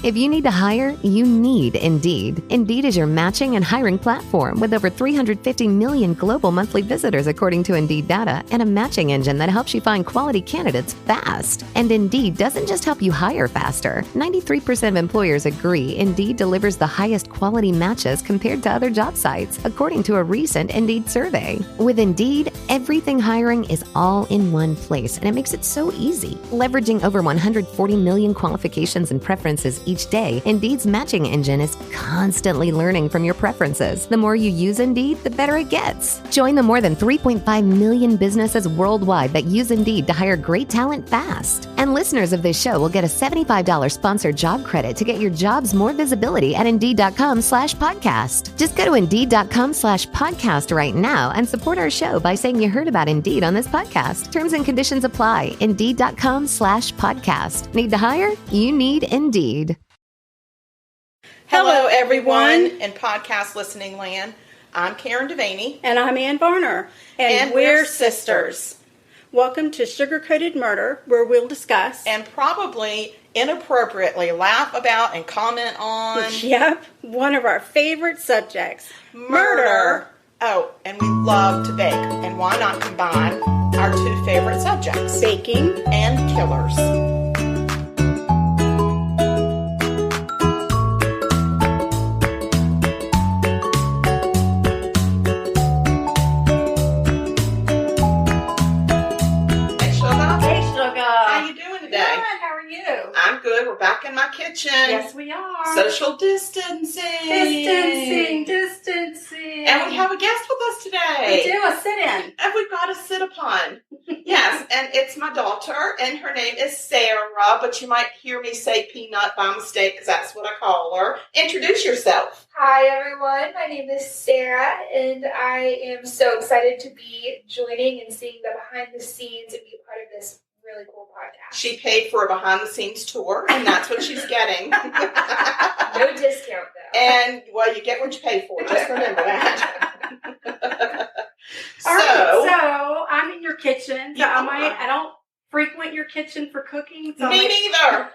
If you need to hire, you need Indeed. Indeed is your matching and hiring platform with over 350 million global monthly visitors according to Indeed data and a matching engine that helps you find quality candidates fast. And Indeed doesn't just help you hire faster. 93% of employers agree Indeed delivers the highest quality matches compared to other job sites, according to a recent Indeed survey. With Indeed, everything hiring is all in one place, and it makes it so easy. Leveraging over 140 million qualifications and preferences each day, Indeed's matching engine is constantly learning from your preferences. The more you use Indeed, the better it gets. Join the more than 3.5 million businesses worldwide that use Indeed to hire great talent fast. And listeners of this show will get a $75 sponsored job credit to get your jobs more visibility at Indeed.com/podcast. Just go to Indeed.com/podcast right now and support our show by saying you heard about Indeed on this podcast. Terms and conditions apply. Indeed.com/podcast. Need to hire? You need Indeed. Hello, everyone in podcast listening land. I'm Karen Devaney. And I'm Ann Varner. And we're sisters. Welcome to Sugar-Coated Murder, where we'll discuss and probably inappropriately laugh about and comment on. Yep, one of our favorite subjects. Murder. Oh, and we love to bake. And why not combine our two favorite subjects? Baking and killers. I'm good. We're back in my kitchen. Yes, we are. Social distancing. Distancing. And we have a guest with us today. We do, a sit-in. And we've got a sit-upon. Yes, and it's my daughter, and her name is Sarah, but you might hear me say Peanut by mistake because that's what I call her. Introduce yourself. Hi, everyone. My name is Sarah, and I am so excited to be joining and seeing the behind the scenes and be a part of this really cool podcast. She paid for a behind-the-scenes tour, and that's what she's getting. No discount, though. And, well, you get what you pay for. Just remember that. All right, so I'm in your kitchen. So I don't frequent your kitchen for cooking. So Me neither.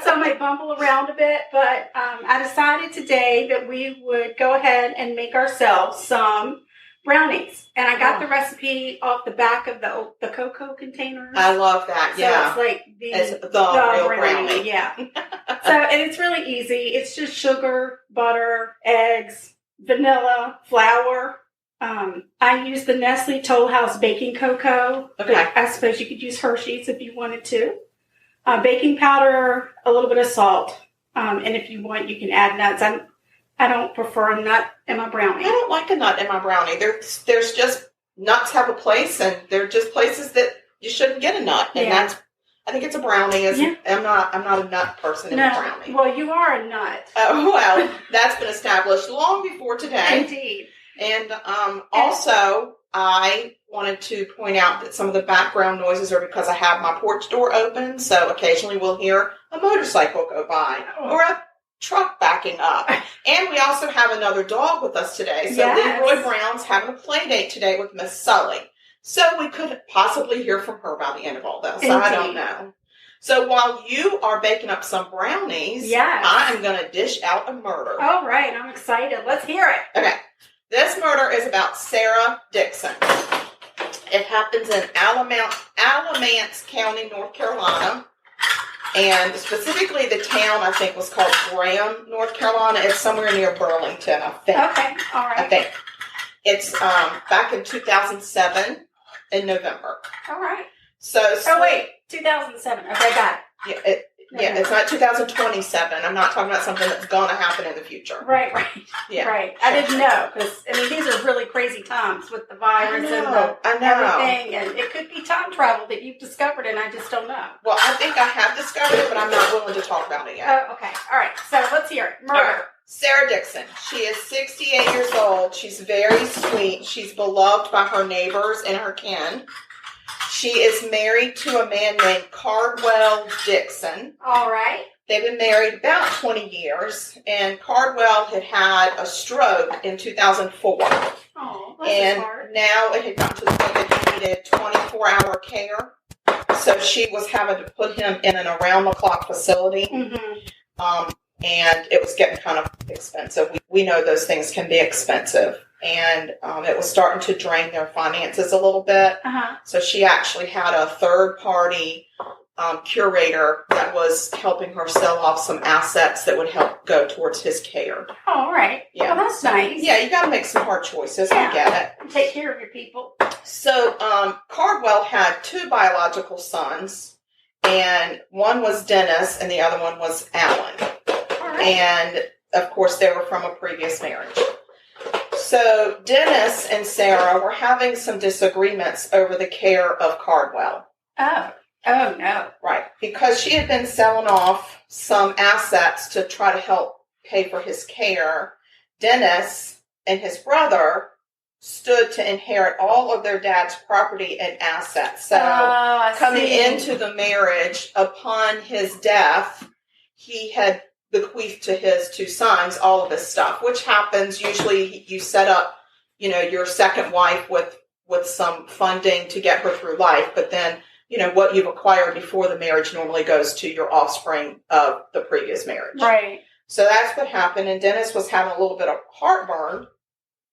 So I might bumble around a bit, but I decided today that we would go ahead and make ourselves some brownies. And I got the recipe off the back of the cocoa containers. I love that, so yeah. It's like the real brownie. Yeah. And it's really easy. It's just sugar, butter, eggs, vanilla, flour. I use the Nestle Toll House baking cocoa. Okay. I suppose you could use Hershey's if you wanted to. Baking powder, a little bit of salt. And if you want, you can add nuts. I don't prefer a nut in my brownie. I don't like a nut in my brownie. There's just, nuts have a place, and they're just places that you shouldn't get a nut. And I think it's a brownie. I'm not a nut person in a brownie. Well, you are a nut. Oh, well, that's been established long before today. Indeed. And also, I wanted to point out that some of the background noises are because I have my porch door open, so occasionally we'll hear a motorcycle go by or a truck backing up. And we also have another dog with us today. So Leroy Brown's having a play date today with Miss Sully. So we could possibly hear from her by the end of all this. So I don't know. So while you are baking up some brownies, I am going to dish out a murder. All right. I'm excited. Let's hear it. Okay. This murder is about Sarah Dixon. It happens in Alamance County, North Carolina. And specifically the town, I think, was called Graham, North Carolina. It's somewhere near Burlington, I think. Okay, all right. I think. It's back in 2007 in November. All right. So, 2007. Okay, got it. It's not 2027. I'm not talking about something that's going to happen in the future. Right. Yeah. Right. I didn't know, because, these are really crazy times with the virus and everything, and it could be time travel that you've discovered, and I just don't know. Well, I think I have discovered it, but I'm not willing to talk about it yet. Oh, okay. All right. So let's hear it. Murder. Right. Sarah Dixon. She is 68 years old. She's very sweet. She's beloved by her neighbors and her kin. She is married to a man named Cardwell Dixon. All right. They've been married about 20 years, and Cardwell had a stroke in 2004. Oh, that's and hard. Now it had gotten to the point that he needed 24-hour care. so she was having to put him in an around-the-clock facility. And it was getting kind of expensive. We know those things can be expensive. And it was starting to drain their finances a little bit. So she actually had a third-party curator that was helping her sell off some assets that would help go towards his care. Oh, all right. Yeah. Well, that's nice. Yeah, you got to make some hard choices. I get it. Take care of your people. So Cardwell had 2 biological sons, and one was Dennis, and the other one was Alan. All right. And, of course, they were from a previous marriage. So Dennis and Sarah were having some disagreements over the care of Cardwell. Oh, no. Right. Because she had been selling off some assets to try to help pay for his care. Dennis and his brother stood to inherit all of their dad's property and assets. So coming into the marriage, upon his death, he had bequeathed to his 2 sons all of his stuff, which happens. Usually you set up, your second wife with some funding to get her through life, but then what you've acquired before the marriage normally goes to your offspring of the previous marriage. Right. So that's what happened. And Dennis was having a little bit of heartburn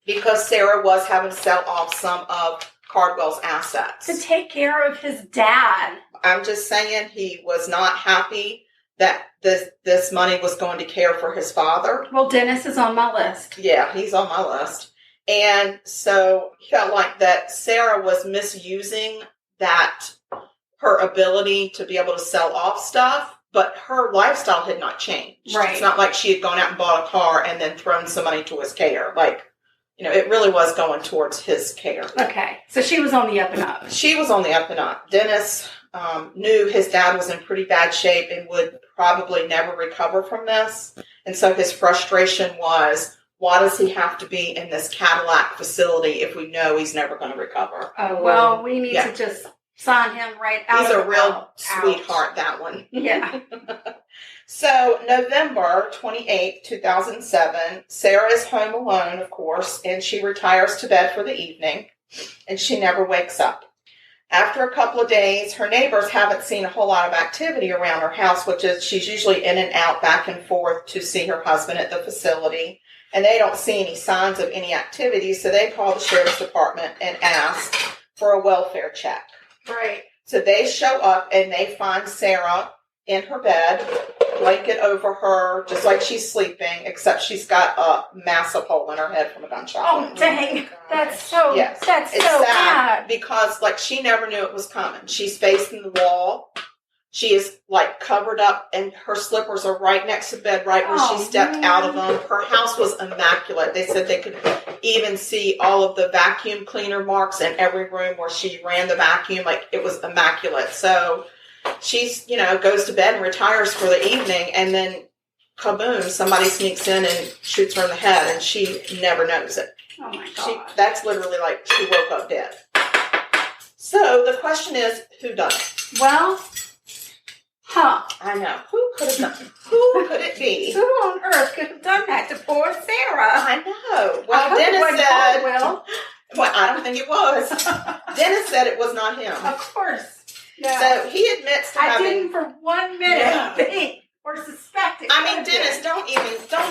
because Sarah was having to sell off some of Cardwell's assets. To take care of his dad. I'm just saying he was not happy that this money was going to care for his father. Well, Dennis is on my list. Yeah, he's on my list. And so he felt like that Sarah was misusing her ability to be able to sell off stuff, but her lifestyle had not changed. Right. It's not like she had gone out and bought a car and then thrown some money to his care. It really was going towards his care. Okay. So she was on the up and up. She was on the up and up. Dennis knew his dad was in pretty bad shape and would probably never recover from this. And so his frustration was, why does he have to be in this Cadillac facility if we know he's never going to recover? Oh, well, we need to just sign him right out. He's a real sweetheart, that one. Yeah. So November 28th, 2007, Sarah is home alone, of course, and she retires to bed for the evening, and she never wakes up. After a couple of days, her neighbors haven't seen a whole lot of activity around her house, which is she's usually in and out, back and forth to see her husband at the facility, and they don't see any signs of any activity, so they call the sheriff's department and ask for a welfare check. Right. So they show up and they find Sarah in her bed, blanket over her, just like she's sleeping, except she's got a massive hole in her head from a gunshot. Oh, dang. That's so, it's so sad bad. because, she never knew it was coming. She's facing the wall. She is, covered up, and her slippers are right next to the bed, right where she stepped out of them. Her house was immaculate. They said they could even see all of the vacuum cleaner marks in every room where she ran the vacuum. It was immaculate. So she's, goes to bed and retires for the evening, and then kaboom, somebody sneaks in and shoots her in the head, and she never knows it. Oh my God. That's literally she woke up dead. So the question is, who done it? Well, I know. Who could have done it? Who could it be? Who on earth could have done that to poor Sarah? I know. Well, Dennis said... Well, I don't think it was. Dennis said it was not him. Of course. No. So he admits to having... I didn't for 1 minute think or suspect it. Dennis, don't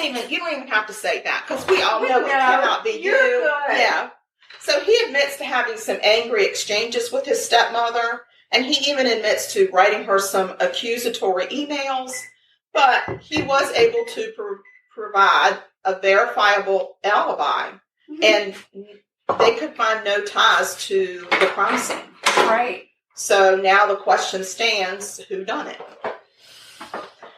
even, you don't even have to say that, because we all know it cannot be You're you. Good. Yeah. So he admits to having some angry exchanges with his stepmother, and he even admits to writing her some accusatory emails, but he was able to provide a verifiable alibi, and they could find no ties to the crime scene. Right. So now the question stands, who done it?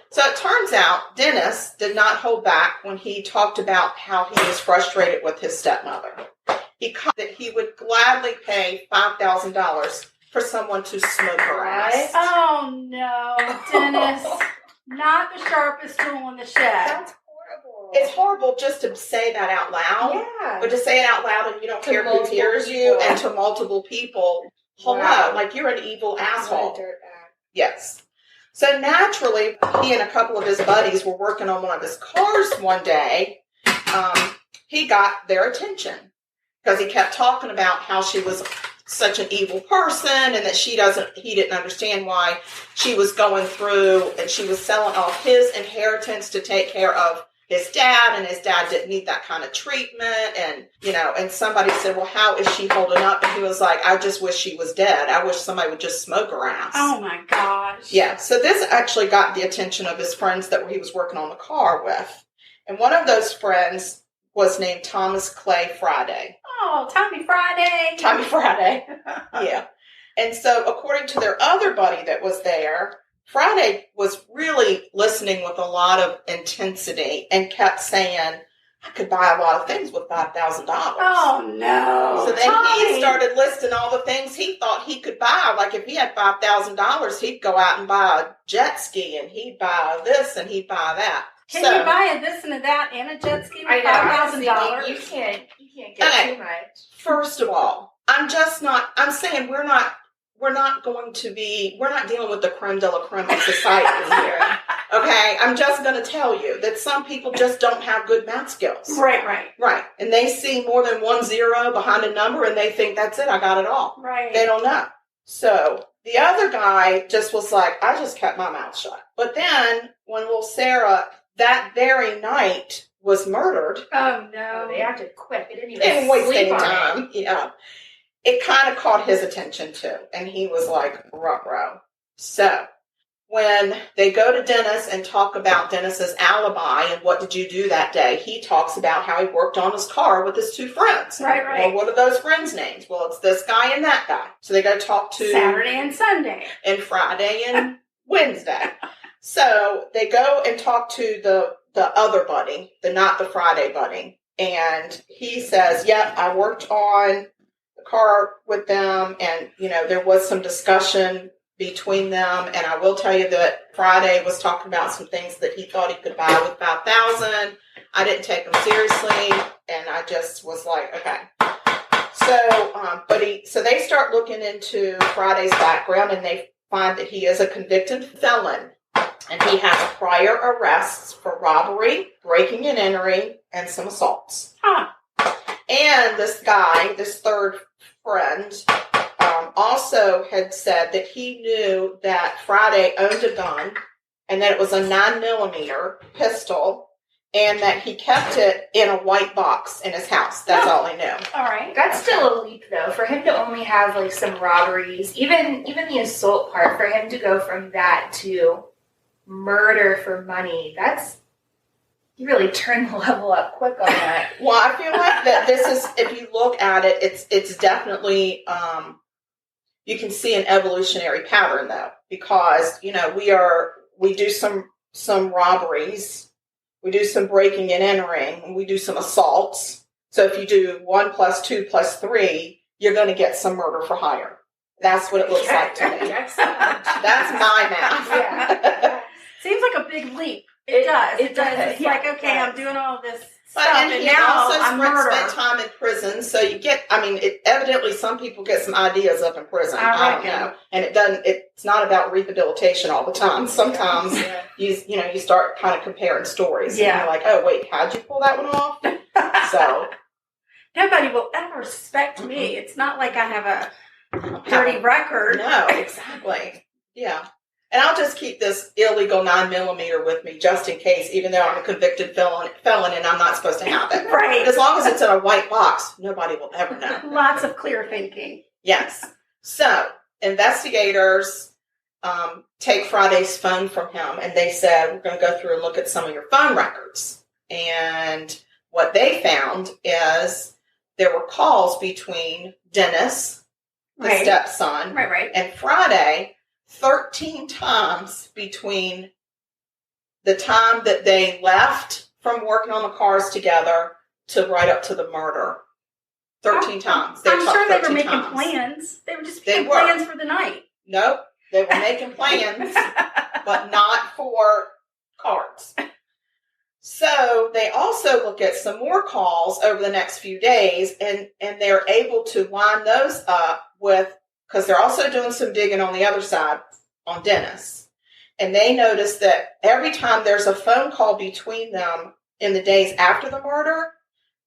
So it turns out Dennis did not hold back when he talked about how he was frustrated with his stepmother. He claimed that he would gladly pay $5,000 for someone to smoke her ass. Oh, no, Dennis. Not the sharpest tool in the shed. That's horrible. It's horrible just to say that out loud. Yeah. But to say it out loud and you don't care who hears you, and to multiple people. Hello, Wow. You're an evil asshole. What a dirtbag. Yes. So naturally, he and a couple of his buddies were working on one of his cars one day. He got their attention because he kept talking about how she was such an evil person, and that he didn't understand why she was going through and she was selling off his inheritance to take care of his dad, and his dad didn't need that kind of treatment. And, and somebody said, well, how is she holding up? And he was like, I just wish she was dead. I wish somebody would just smoke her ass. Oh my gosh. Yeah. So this actually got the attention of his friends that he was working on the car with. And one of those friends was named Thomas Clay Friday. Oh, Tommy Friday. Tommy Friday. Yeah. And so according to their other buddy that was there, Friday was really listening with a lot of intensity and kept saying, I could buy a lot of things with $5,000. Oh, no. So then he started listing all the things he thought he could buy. Like if he had $5,000, he'd go out and buy a jet ski, and he'd buy this and he'd buy that. Can you buy a this and a that and a jet ski with $5,000? You can't get too much. First of all, I'm saying we're not dealing with the creme de la creme of society here. Okay? I'm just going to tell you that some people just don't have good math skills. Right. And they see more than 1 0 behind a number, and they think, that's it, I got it all. Right. They don't know. So the other guy just was like, I just kept my mouth shut. But then when little Sarah, that very night, was murdered. Oh, no. They acted quick. They didn't They didn't waste any sleep on time. Yeah. It kind of caught his attention too. And he was like, ruh-roh. So when they go to Dennis and talk about Dennis's alibi and what did you do that day, he talks about how he worked on his car with his two friends. Right. Well, what are those friends' names? Well, it's this guy and that guy. So they go talk to Saturday and Sunday. And Friday and Wednesday. So they go and talk to the other buddy, not the Friday buddy. And he says, yep, I worked on the car with them, and, there was some discussion between them. And I will tell you that Friday was talking about some things that he thought he could buy with $5,000. I didn't take them seriously, and I just was like, okay. So they start looking into Friday's background, and they find that he is a convicted felon. And he has prior arrests for robbery, breaking and entering, and some assaults. Huh. And this guy, this third friend, also had said that he knew that Friday owned a gun, and that it was a 9mm pistol, and that he kept it in a white box in his house. That's all he knew. All right. That's still a leap, though. For him to only have, some robberies, even the assault part, for him to go from that to murder for money, you really turn the level up quick on that. Well, I feel like that this is, if you look at it, it's definitely, you can see an evolutionary pattern though, because, we do some robberies, we do some breaking and entering, and we do some assaults. So if you do 1 + 2 + 3, you're going to get some murder for hire. That's what it looks like to me. That's my math. Yeah. Seems like a big leap. It does. It's like, okay, I'm doing all this stuff, and now also I'm spent time in prison, so you get, evidently some people get some ideas up in prison. I don't know. And it's not about rehabilitation all the time. Sometimes you start kind of comparing stories. Yeah. And you're like, oh, wait, how'd you pull that one off? So. Nobody will ever respect me. It's not like I have a dirty record. No, exactly. Yeah. And I'll just keep this illegal 9mm with me just in case, even though I'm a convicted felon and I'm not supposed to have it. Right. As long as it's in a white box, nobody will ever know. Lots of clear thinking. Yes. So investigators take Friday's phone from him, and they said, we're going to go through and look at some of your phone records. And what they found is there were calls between Dennis, the stepson, and Friday, 13 times between the time that they left from working on the cars together to right up to the murder. 13 times. I'm sure they were making plans. They were just making plans for the night. Nope. They were making plans, but not for cars. So they also look at some more calls over the next few days, and they're able to wind those up because they're also doing some digging on the other side on Dennis. And they notice that every time there's a phone call between them in the days after the murder,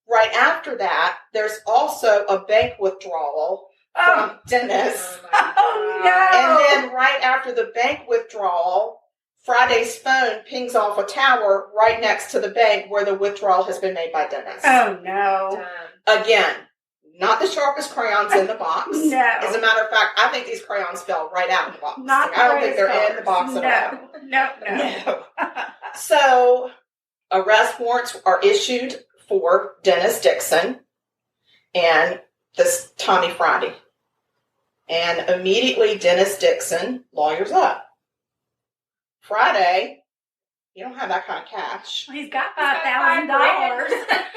right after that, there's also a bank withdrawal from Dennis. Oh, no. And then right after the bank withdrawal, Friday's phone pings off a tower right next to the bank where the withdrawal has been made by Dennis. Oh, no. Again, not the sharpest crayons in the box. No. As a matter of fact, I think these crayons fell right out of the box. Not Like, I don't think they're in the box at all. No. No. So, arrest warrants are issued for Dennis Dixon and this Tommy Friday. And immediately Dennis Dixon lawyers up. Friday, you don't have that kind of cash. He's got $5,000.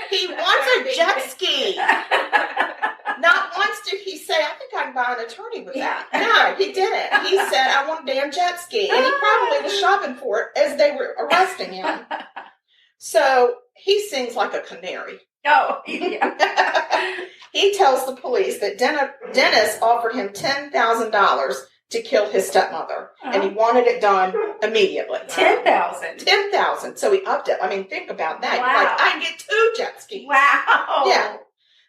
He wants a jet ski. Not once did he say, I think I can buy an attorney with that. No, he didn't. He said, I want a damn jet ski. And he probably was shopping for it as they were arresting him. So he sings like a canary. Oh, yeah. He tells the police that Dennis offered him $10,000 to kill his stepmother. And he wanted it done immediately. $10,000. $10,000. So he upped it. I mean, think about that. Wow. You're like, I can get 2 jet skis. Wow. Yeah.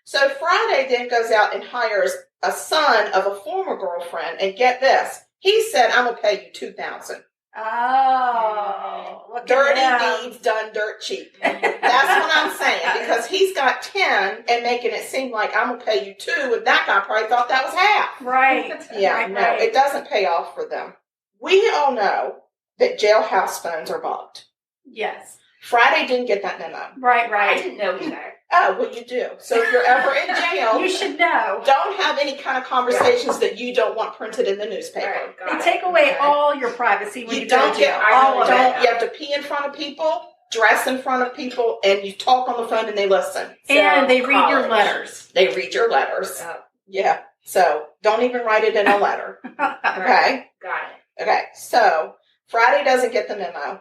So Friday then goes out and hires a son of a former girlfriend. And get this. He said, I'm going to pay you $2,000. Oh. Look at Dirty him. deeds done dirt cheap. That's what I'm saying. Because he's got 10 and making it seem like I'm going to pay you 2. And that guy probably thought that was half. Right. Yeah, right, no, right. it doesn't pay off for them. We all know that jailhouse phones are bugged. Yes. Friday didn't get that memo. Right, I right. didn't know either. Oh, well, you do. So if you're ever in jail, You should know. don't have any kind of conversations that you don't want printed in the newspaper. All right, got They it. take away Okay. all your privacy when You you go don't to get jail. All of don't. it. You have to pee in front of people, dress in front of people, and you talk on the phone and they listen. And they read your college. letters. They read your letters. Oh, Yeah. So don't even write it in a letter. Okay. got it. Okay. So Friday doesn't get the memo.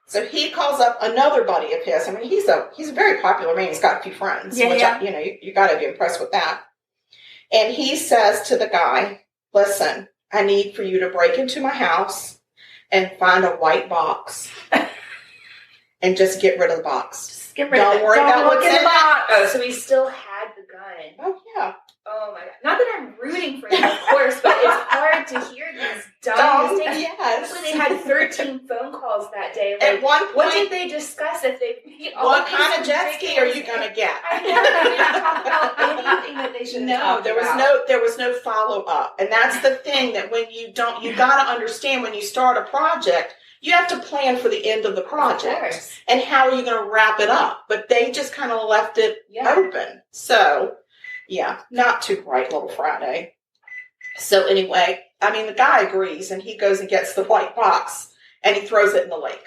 So he calls up another buddy of his. I mean, he's a very popular man. He's got a few friends, Yeah, which yeah. You got to be impressed with that. And he says to the guy, "Listen, I need for you to break into my house and find a white box and just get rid of the box. Just get rid of it. Don't worry Don't about look what's in the in it. box. Oh, so he still had the gun. Oh yeah, Oh my god. Not that I'm rooting for him, of course, but it's hard to hear these dumb don't mistakes. yes." Especially they had 13 phone calls that day. At Like, one what point, did they discuss if they what kind of jet ski are you gonna get? I know, they didn't talk about anything that they should have No, talked there was about. no follow up, and that's the thing that when you got to understand when you start a project, you have to plan for the end of the Of project course. and how are you going to wrap it up. But they just kind of left it Yeah. open. So, yeah, not too bright little Friday. So anyway, I mean, the guy agrees, and he goes and gets the white box, and he throws it in the lake.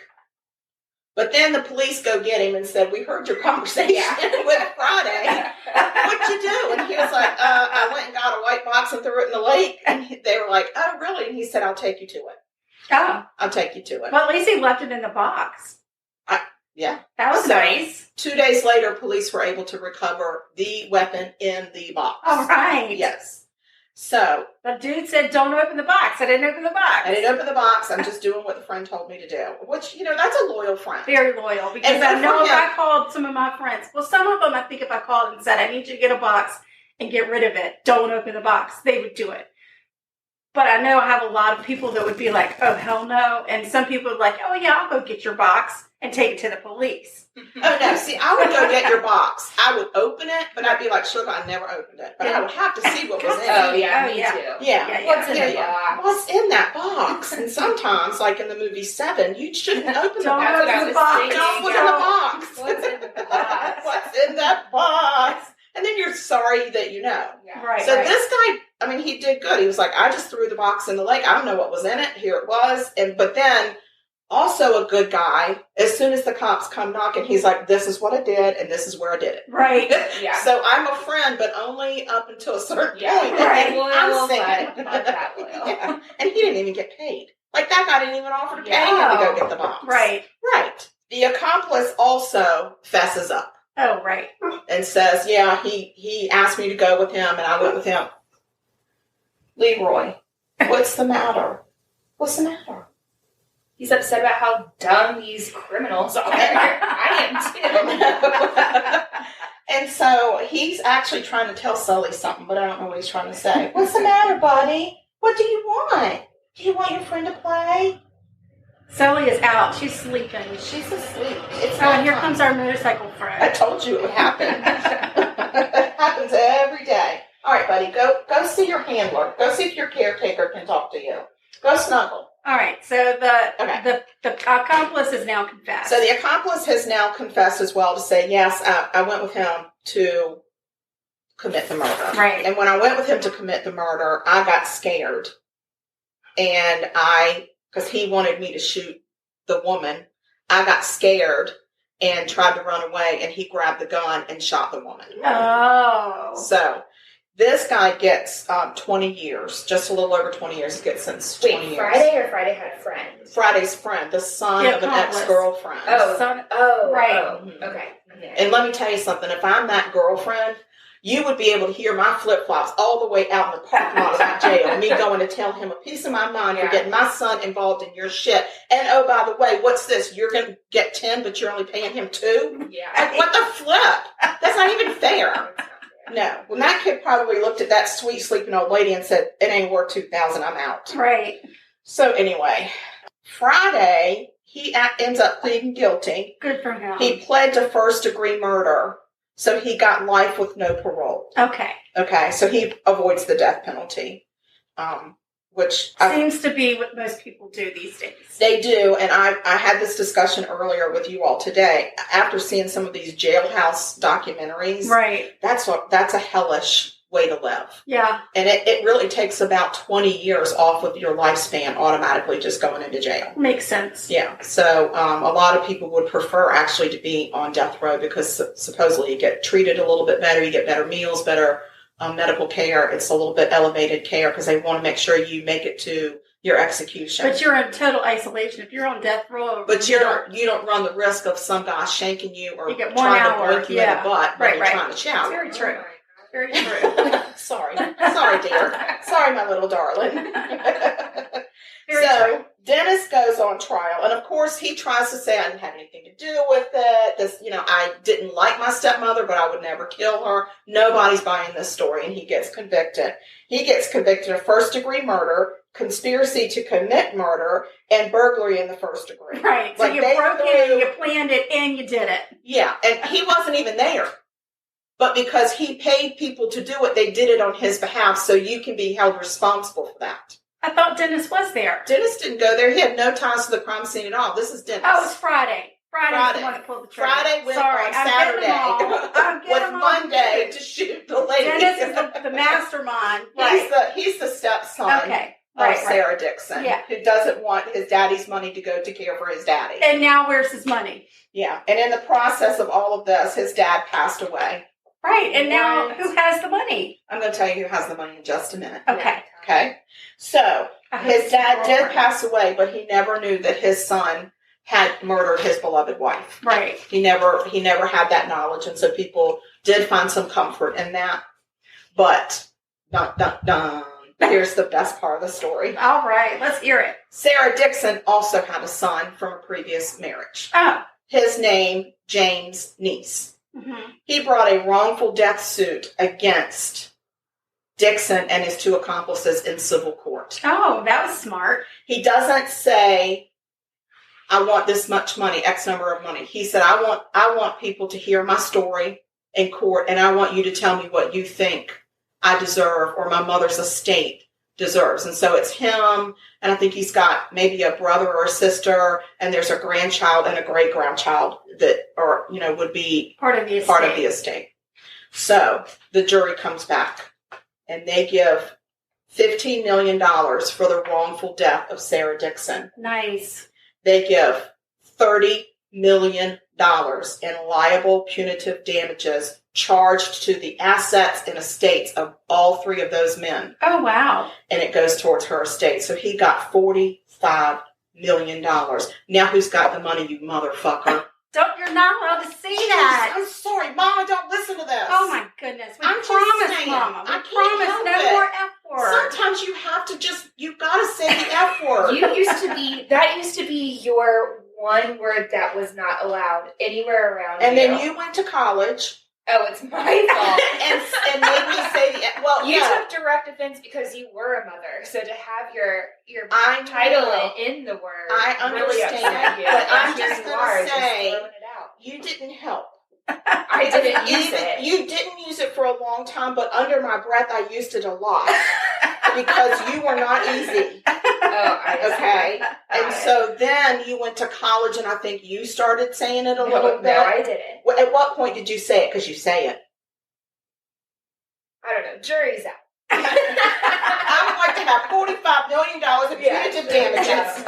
But then the police go get him and said, "We heard your conversation with Friday. What'd you do?" And he was like, "I went and got a white box and threw it in the lake." And they were like, "Oh, really?" And he said, "I'll take you to it. Oh. I'll take you to it." Well, at least he left it in the box. Yeah. That was So, nice. 2 days later, police were able to recover the weapon in the box. All right. Yes. So The dude said, don't open the box. I didn't open the box. I didn't open the box. I'm just doing what the friend told me to do. Which, that's a loyal friend. Very loyal. Because And I good know for if him. I called some of my friends, well, some of them, I think if I called and said, I need you to get a box and get rid of it, don't open the box, they would do it. But I know I have a lot of people that would be like, oh, hell no. And some people are like, oh, yeah, I'll go get your box and take it to the police. Oh, no. See, I would go get your box. I would open it, but I'd be like, "Sugar, I never opened it." But I would have to see what was in Oh, it. yeah, Oh, me yeah. too. Yeah. Yeah, What's in yeah, the yeah. box? What's in that box? And sometimes, like in the movie Seven, you shouldn't open the Don't box. That's what I open the was box. thinking. Don't look in Yeah. the box. What's in the box? What's in that box? And then you're sorry that you know. Yeah. Right. So right. this guy, I mean, he did good. He was like, "I just threw the box in the lake. I don't know what was in it. Here it was." But then, also a good guy, as soon as the cops come knocking, he's like, "This is what I did, and this is where I did it." Right. Yeah. So I'm a friend, but only up until a certain Yeah. point. Right. And then Loyal, I'm saying, but not that loyal. Yeah. And he didn't even get paid. Like, that guy didn't even offer to pay Yeah. him to go get the box. Right. Right. The accomplice also fesses up Oh, right. and says, "Yeah, he asked me to go with him, and I went with him." Leroy, what's the matter? What's the matter? He's upset about how dumb these criminals are. I am too. And so he's actually trying to tell Sully something, but I don't know what he's trying to say. What's the matter, buddy? What do you want? Do you want your friend to play? Sully is out. She's sleeping. She's asleep. It's and here comes our motorcycle friend. I told you it would happen. It happens every day. All right, buddy, go see your handler. Go see if your caretaker can talk to you. Go snuggle. All right, so the accomplice is now confessed. So the accomplice has now confessed as well to say, yes, I went with him to commit the murder. Right. And when I went with him to commit the murder, I got scared. And because he wanted me to shoot the woman, I got scared and tried to run away, and he grabbed the gun and shot the woman. Oh. So this guy gets 20 years, just a little over 20 years. He gets sentenced 20 years. Friday or Friday had a friend? Friday's friend, the son of an ex-girlfriend. Right. Okay. And let me tell you something. If I'm that girlfriend, you would be able to hear my flip-flops all the way out in the parking lot of that jail. Me going to tell him a piece of my mind for getting my son involved in your shit. And oh, by the way, what's this? You're going to get 10, but you're only paying him 2? Yeah. Like, what the flip? That's not even fair. No. When that kid probably looked at that sweet sleeping old lady and said, it ain't worth $2,000, I'm out. Right. So anyway, Friday, he ends up pleading guilty. Good for him. He pled to first-degree murder, so he got life with no parole. Okay, so he avoids the death penalty, which seems to be what most people do these days. They do, and I had this discussion earlier with you all today. After seeing some of these jailhouse documentaries, right? That's a hellish way to live. Yeah, and it really takes about 20 years off of your lifespan automatically just going into jail. Makes sense. Yeah, so a lot of people would prefer actually to be on death row because supposedly you get treated a little bit better, you get better meals, better medical care. It's a little bit elevated care because they want to make sure you make it to your execution. But you're in total isolation. If you're on death row, but you don't run the risk of some guy shanking you or you get 1 trying hour. to break you in the butt when you're trying to shout. Very true. Very true. Sorry, dear. Sorry, my little darling. Very true. Dennis goes on trial, and of course he tries to say I didn't have anything to do with it. I didn't like my stepmother, but I would never kill her. Nobody's buying this story, and he gets convicted. He gets convicted of first-degree murder, conspiracy to commit murder, and burglary in the first degree. Right. So you broke in, you planned it, and you did it. Yeah, and he wasn't even there. But because he paid people to do it, they did it on his behalf, so you can be held responsible for that. I thought Dennis was there. Dennis didn't go there. He had no ties to the crime scene at all. This is Dennis. Oh, it's Friday. Friday's the one that pulled the trigger. Friday went on Saturday with Monday to shoot the lady. Dennis is the mastermind. He's the stepson of Sarah Dixon, who doesn't want his daddy's money to go to care for his daddy. And now where's his money? Yeah, and in the process of all of this, his dad passed away. Right, and now who has the money? I'm going to tell you who has the money in just a minute. Okay. So, his dad did pass away, but he never knew that his son had murdered his beloved wife. Right. He never had that knowledge, and so people did find some comfort in that. But, dun, dun, dun, here's the best part of the story. All right, let's hear it. Sarah Dixon also had a son from a previous marriage. Oh. His name, James Neese. Mm-hmm. He brought a wrongful death suit against Dixon and his 2 accomplices in civil court. Oh, that was smart. He doesn't say, I want this much money, X number of money. He said, I want people to hear my story in court, and I want you to tell me what you think I deserve or my mother's estate deserves. And so it's him, and I think he's got maybe a brother or a sister, and there's a grandchild and a great-grandchild that would be part of the estate. So the jury comes back, and they give $15 million for the wrongful death of Sarah Dixon. Nice. They give $30 million in liable punitive damages charged to the assets and estates of all 3 of those men. Oh, wow. And it goes towards her estate. So he got $45 million. Now who's got the money, you motherfucker? You're not allowed to say that. I'm sorry, Mama, don't listen to this. Oh, my goodness. We I'm promise, saying, Mama. We I promise no more F word. Sometimes you have to you've got to say the F word. That used to be your one word that was not allowed anywhere around and you. then you went to college Oh, it's my fault. and made me say, well, you took direct offense because you were a mother. So to have your title in the word, I understand, really upset you. but I'm Here just you going are, to say, just throwing it out. you didn't help. I didn't use it. You didn't use it for a long time, but under my breath, I used it a lot because you were not easy. Oh, I see. Okay. And so then you went to college, and I think you started saying it a little bit. No, I didn't. Well, at what point did you say it? Because you say it. I don't know. Jury's out. I would like to have $45 million of punitive damages.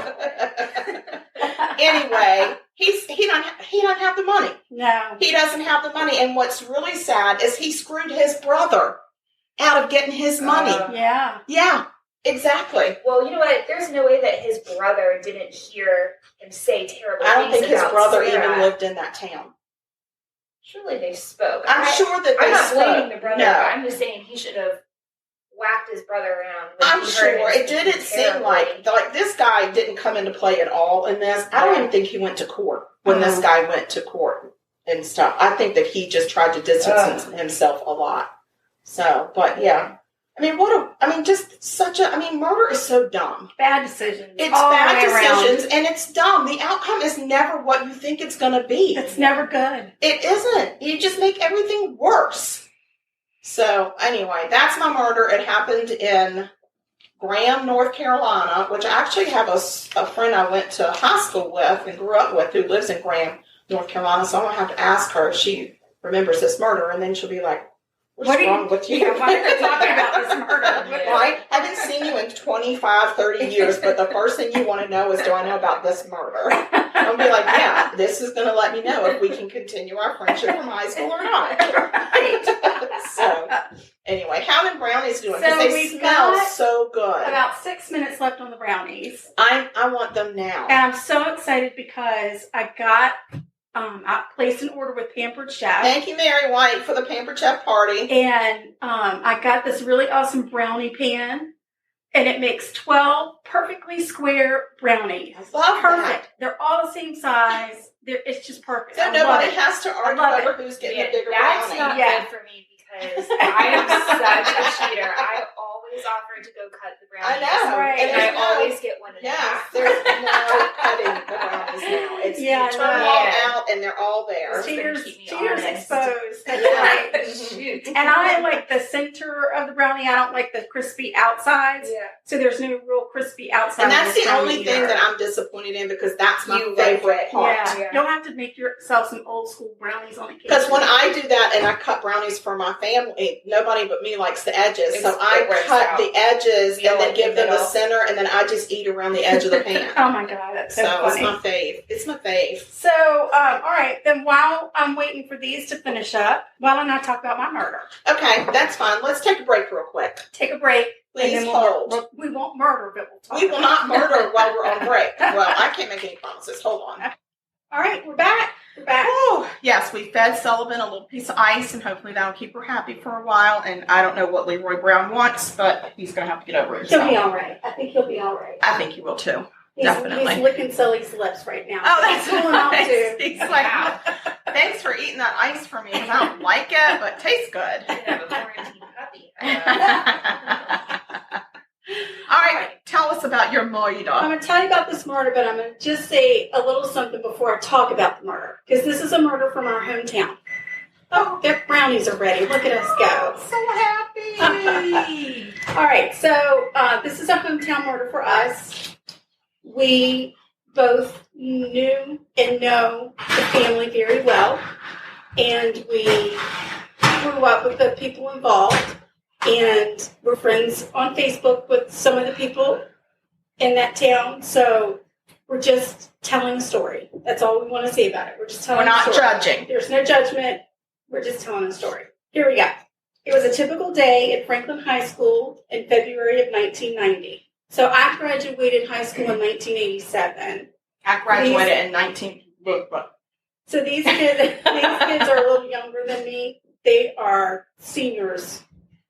Anyway, he don't have the money. No. He doesn't have the money. And what's really sad is he screwed his brother out of getting his money. Yeah. Yeah, exactly. Well, you know what? There's no way that his brother didn't hear him say terrible things. I don't think his about brother Sarah. even lived in that town. Surely they spoke. I'm sure that I'm they not blaming spoke. the brother, No. but I'm just saying he should have whacked his brother around. I'm sure it didn't seem like this guy didn't come into play at all in this. I don't even think he went to court when this guy went to court and stuff. I think that he just tried to distance himself a lot. So, but yeah. Murder is so dumb. Bad decisions. It's all bad the way around. decisions, and it's dumb. The outcome is never what you think it's going to be. It's never good. It isn't. You just make everything worse. So, anyway, that's my murder. It happened in Graham, North Carolina, which I actually have a friend I went to high school with and grew up with who lives in Graham, North Carolina. So I'm going to have to ask her if she remembers this murder, and then she'll be like, what's wrong with you? Yeah, why are you talking about this murder? Right? I haven't seen you in 25, 30 years, but the first thing you want to know is, do I know about this murder? I'll be like, yeah, this is going to let me know if we can continue our friendship from high school or not. Right. So, anyway, how are the brownies doing? Because So they we've smell got so good. About 6 minutes left on the brownies. I want them now. And I'm so excited because I placed an order with Pampered Chef. Thank you, Mary White, for the Pampered Chef party. And I got this really awesome brownie pan. And it makes 12 perfectly square brownies. I love Perfect. that. They're all the same size. It's just perfect. So nobody has to argue over who's getting a bigger That's brownie. not good for me because I am such a cheater. I always offer to go cut the brownies. I know. Right. And I always get one and a half. There's no cutting the brownies now. It's you turn them all out and they're all there. Cheaters honest. exposed. That's Yeah. right. Shoot. And I like the center of the brownie. I don't like the crispy outsides. Yeah. So there's no real crispy outside. And that's of this the only brownie thing either. that I'm disappointed in because that's my You favorite like it. part. Yeah. You'll have to make yourself some old school brownies on the cake. Because when I do that and I cut brownies for my family, nobody but me likes the edges. So I cut the edges and then give them the center, and then I just eat around the edge of the pan. Oh my God, that's so So it's funny. my fave. It's my fave. So, all right, then while I'm waiting for these to finish up, why don't I talk about my murder? Okay, that's fine. Let's take a break real quick. Take a break. Please and then hold. We won't murder, but we'll talk. We will not murder while we're on break. Well, I can't make any promises. Hold on. All right, we're back. We're back. Oh, yes, we fed Sullivan a little piece of ice, and hopefully that'll keep her happy for a while. And I don't know what Leroy Brown wants, but he's going to have to get over it. He'll be all right. I think he'll be all right. I think he will too. He's Definitely. licking Sully's lips right now. Oh, that's pulling out nice. too. He's like, thanks for eating that ice for me because I don't like it, but it tastes good. I have a quarantine puppy. All right, tell us about your murder. I'm going to tell you about this murder, but I'm going to just say a little something before I talk about the murder. Because this is a murder from our hometown. Oh, their brownies are ready. Look at us go. So happy. All right, so this is a hometown murder for us. We both knew and know the family very well. And we grew up with the people involved. And we're friends on Facebook with some of the people in that town. So we're just telling a story. That's all we want to say about it. We're just telling a story. We're not judging. There's no judgment. We're just telling a story. Here we go. It was a typical day at Franklin High School in February of 1990. So I graduated high school in 1987. I graduated in 19... So these kids are a little younger than me. They are seniors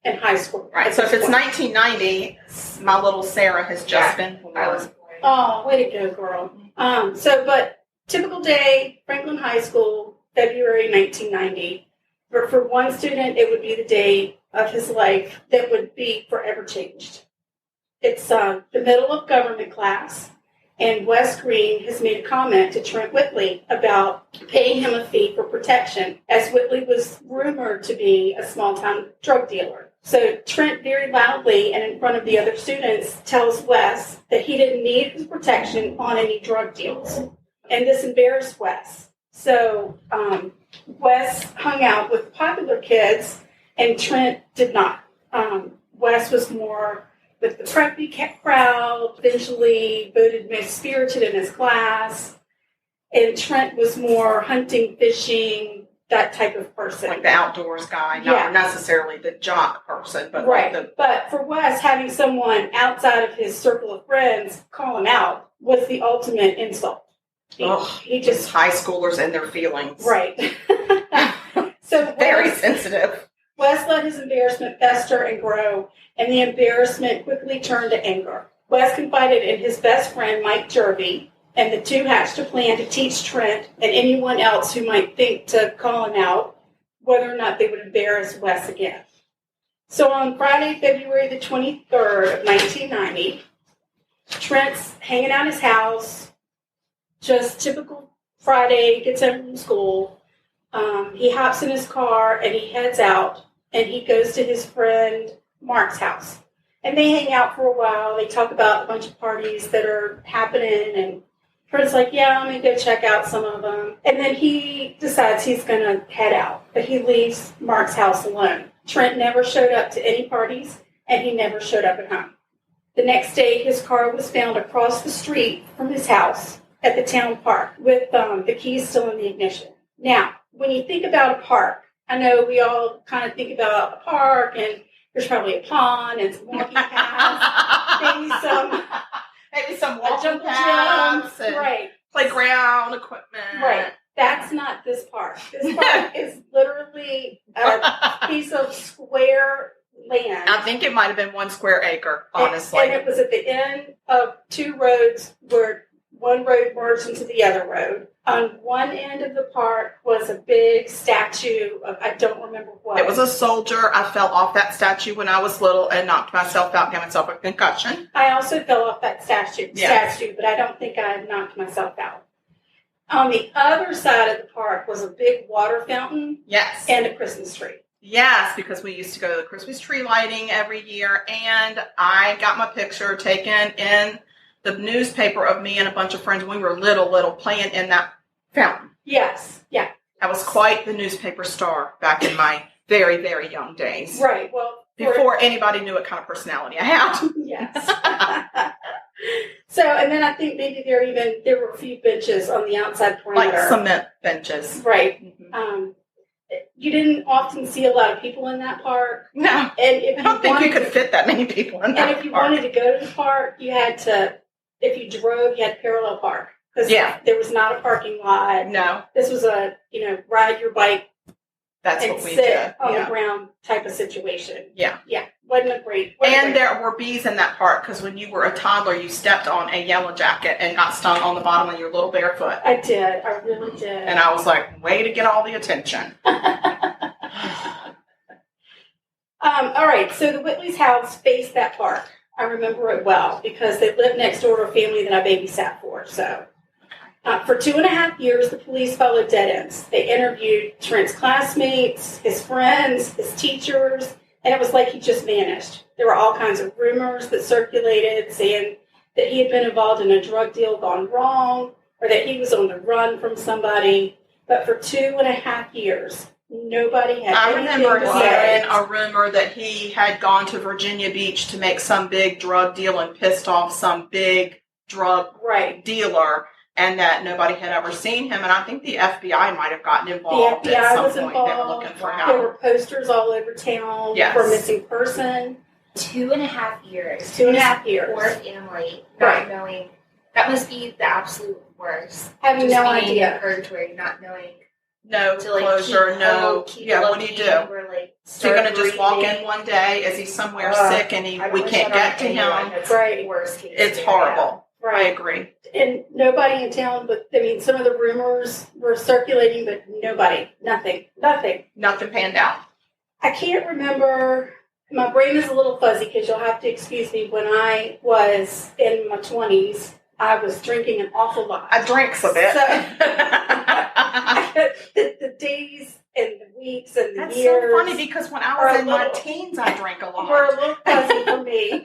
in high school. Right, so if it's 1990, my little Sarah has just been born. I was born. Oh, way to go, girl. But typical day, Franklin High School, February 1990. But for one student, it would be the day of his life that would be forever changed. It's the middle of government class, and Wes Green has made a comment to Trent Whitley about paying him a fee for protection, as Whitley was rumored to be a small-town drug dealer. So Trent very loudly and in front of the other students tells Wes that he didn't need his protection on any drug deals. And this embarrassed Wes. So Wes hung out with popular kids, and Trent did not. Wes was more with the preppy crowd, eventually voted most spirited in his class. And Trent was more hunting, fishing, that type of person. Like the outdoors guy, not necessarily the jock person. But right. Like but for Wes, having someone outside of his circle of friends call him out was the ultimate insult. He just... high schoolers and their feelings. Right. So very sensitive. Wes let his embarrassment fester and grow, and the embarrassment quickly turned to anger. Wes confided in his best friend, Mike Jervey, and the two hatched a plan to teach Trent and anyone else who might think to call him out whether or not they would embarrass Wes again. So on Friday, February the 23rd of 1990, Trent's hanging out his house, just typical Friday, gets home from school. He hops in his car and he heads out. And he goes to his friend Mark's house. And they hang out for a while. They talk about a bunch of parties that are happening. And Trent's like, yeah, I'm going to go check out some of them. And then he decides he's going to head out. But he leaves Mark's house alone. Trent never showed up to any parties. And he never showed up at home. The next day, his car was found across the street from his house at the town park with the keys still in the ignition. Now, when you think about a park, I know we all kind of think about a park, and there's probably a pond and some walking paths, maybe some walking paths, and right? Playground equipment. Right. That's not this park. This park is literally a piece of square land. I think it might have been 1 square acre, honestly. And it was at the end of 2 roads where one road merged into the other road. On one end of the park was a big statue of, I don't remember what. It was a soldier. I fell off that statue when I was little and knocked myself out, gave myself a concussion. I also fell off that statue, but I don't think I knocked myself out. On the other side of the park was a big water fountain. Yes. And a Christmas tree. Yes, because we used to go to the Christmas tree lighting every year, and I got my picture taken in the newspaper of me and a bunch of friends when we were little playing in that fountain. Yes, yeah. I was quite the newspaper star back in my very, very young days. Right, well. Before anybody knew what kind of personality I had. Yes. So, and then I think maybe there were a few benches on the outside perimeter. Like cement benches. Right. Mm-hmm. You didn't often see a lot of people in that park. No. And if I don't think you could fit that many people in that park. And if you wanted to go to the park, you had to, if you drove, you had to parallel park. Because there was not a parking lot. No. This was a, ride your bike. That's and what we sit did. on the ground type of situation. Yeah. Yeah. Wasn't a great. There were bees in that park because when you were a toddler, you stepped on a yellow jacket and got stung on the bottom of your little bare foot. I did. I really did. And I was like, way to get all the attention. All right. So the Whitley's house faced that park. I remember it well because they lived next door to a family that I babysat for. So for 2.5 years, the police followed dead ends. They interviewed Trent's classmates, his friends, his teachers, and it was like he just vanished. There were all kinds of rumors that circulated saying that he had been involved in a drug deal gone wrong or that he was on the run from somebody. But for 2.5 years, nobody had I anything remember to say. hearing a rumor that he had gone to Virginia Beach to make some big drug deal and pissed off some big drug dealer, and that nobody had ever seen him. And I think the FBI might have gotten involved at some point. They were looking for him. There were posters all over town for a missing person. 2.5 years. 2.5 years. Poor family, not knowing. That must be the absolute worst. Having just no being idea. In purgatory, not knowing. No closure, no. What do you do? Is he going to just walk in one day? Is he somewhere sick and we can't get to him? Right. Worst case. It's horrible. I agree. And nobody in town, but I mean, some of the rumors were circulating, but nothing. Nothing panned out. I can't remember. My brain is a little fuzzy because you'll have to excuse me. When I was in my 20s, I was drinking an awful lot. I drank a bit. So, the days and the weeks and the That's years. so funny because when I was in my teens, I drank a lot. Were a little fuzzy for me.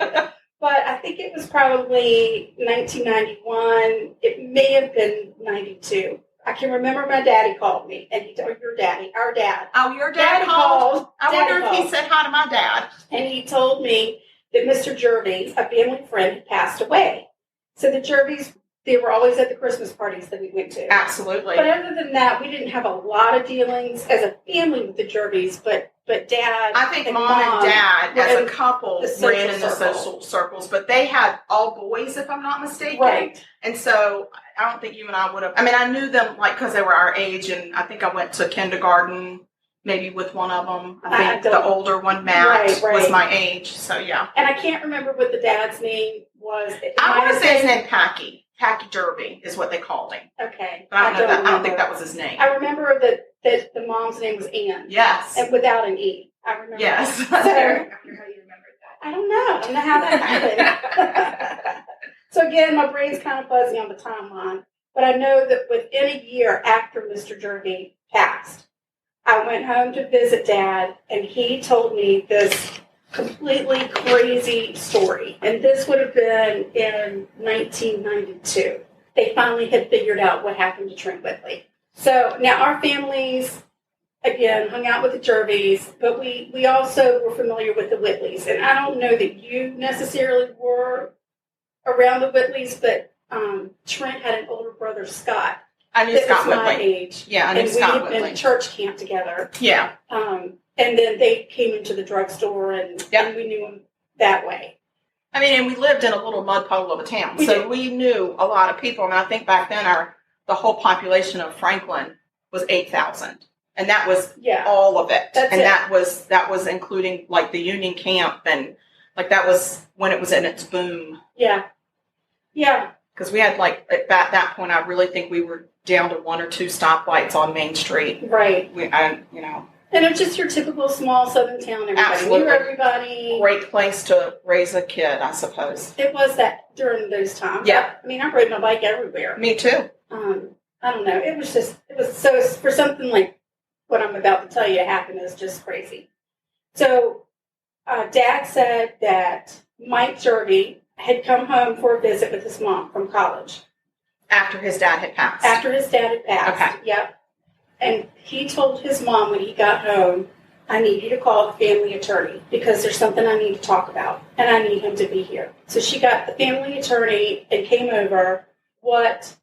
But I think it was probably 1991. It may have been 92. I can remember my daddy called me, and he told our dad. Oh, your dad called? I wonder if he said hi to my dad. And he told me that Mr. Jervy, a family friend, had passed away. So the Jervys, they were always at the Christmas parties that we went to. Absolutely. But other than that, we didn't have a lot of dealings as a family with the Jervys, but Dad. I think Mom and Dad, as a couple, ran in the social circles, but they had all boys, if I'm not mistaken. Right. And so I don't think you and I would have. I mean, I knew them because they were our age, and I think I went to kindergarten maybe with one of them. I think the older one, Matt, was my age. So yeah. And I can't remember what the dad's name was. I want to say his name Packy. Packy Derby is what they called him. Okay. But I don't think that was his name. I remember that the mom's name was Ann. Yes. And without an E. I remember. Yes. So, how you remembered that. I don't know how that happened. So again, my brain's kind of fuzzy on the timeline. But I know that within a year after Mr. Jervy passed, I went home to visit Dad, and he told me this completely crazy story. And this would have been in 1992. They finally had figured out what happened to Trent Whitley. So now our families, again, hung out with the Jervys, but we also were familiar with the Whitleys. And I don't know that you necessarily were around the Whitleys, but Trent had an older brother, Scott. I knew Scott Whitley. My age. Yeah, I knew Scott Whitley. And we had been at church camp together. Yeah. And then they came into the drugstore, and we knew them that way. I mean, and we lived in a little mud puddle of a town, we knew a lot of people. And I think back then the whole population of Franklin was 8,000, and that was all of it. That was including like the Union camp, and like that was when it was in its boom. Yeah. Because we had at that point, I really think we were down to one or two stoplights on Main Street. Right. And it was just your typical small southern town. Everybody absolutely knew everybody. Great place to raise a kid, I suppose. It was that during those times. Yeah. I mean, I rode my bike everywhere. Me too. I don't know. It was so for something like what I'm about to tell you to happen is just crazy. So, Dad said that Mike Jervy had come home for a visit with his mom from college. After his dad had passed. Okay. Yep. And he told his mom when he got home, I need you to call the family attorney because there's something I need to talk about, and I need him to be here. So she got the family attorney and came over. What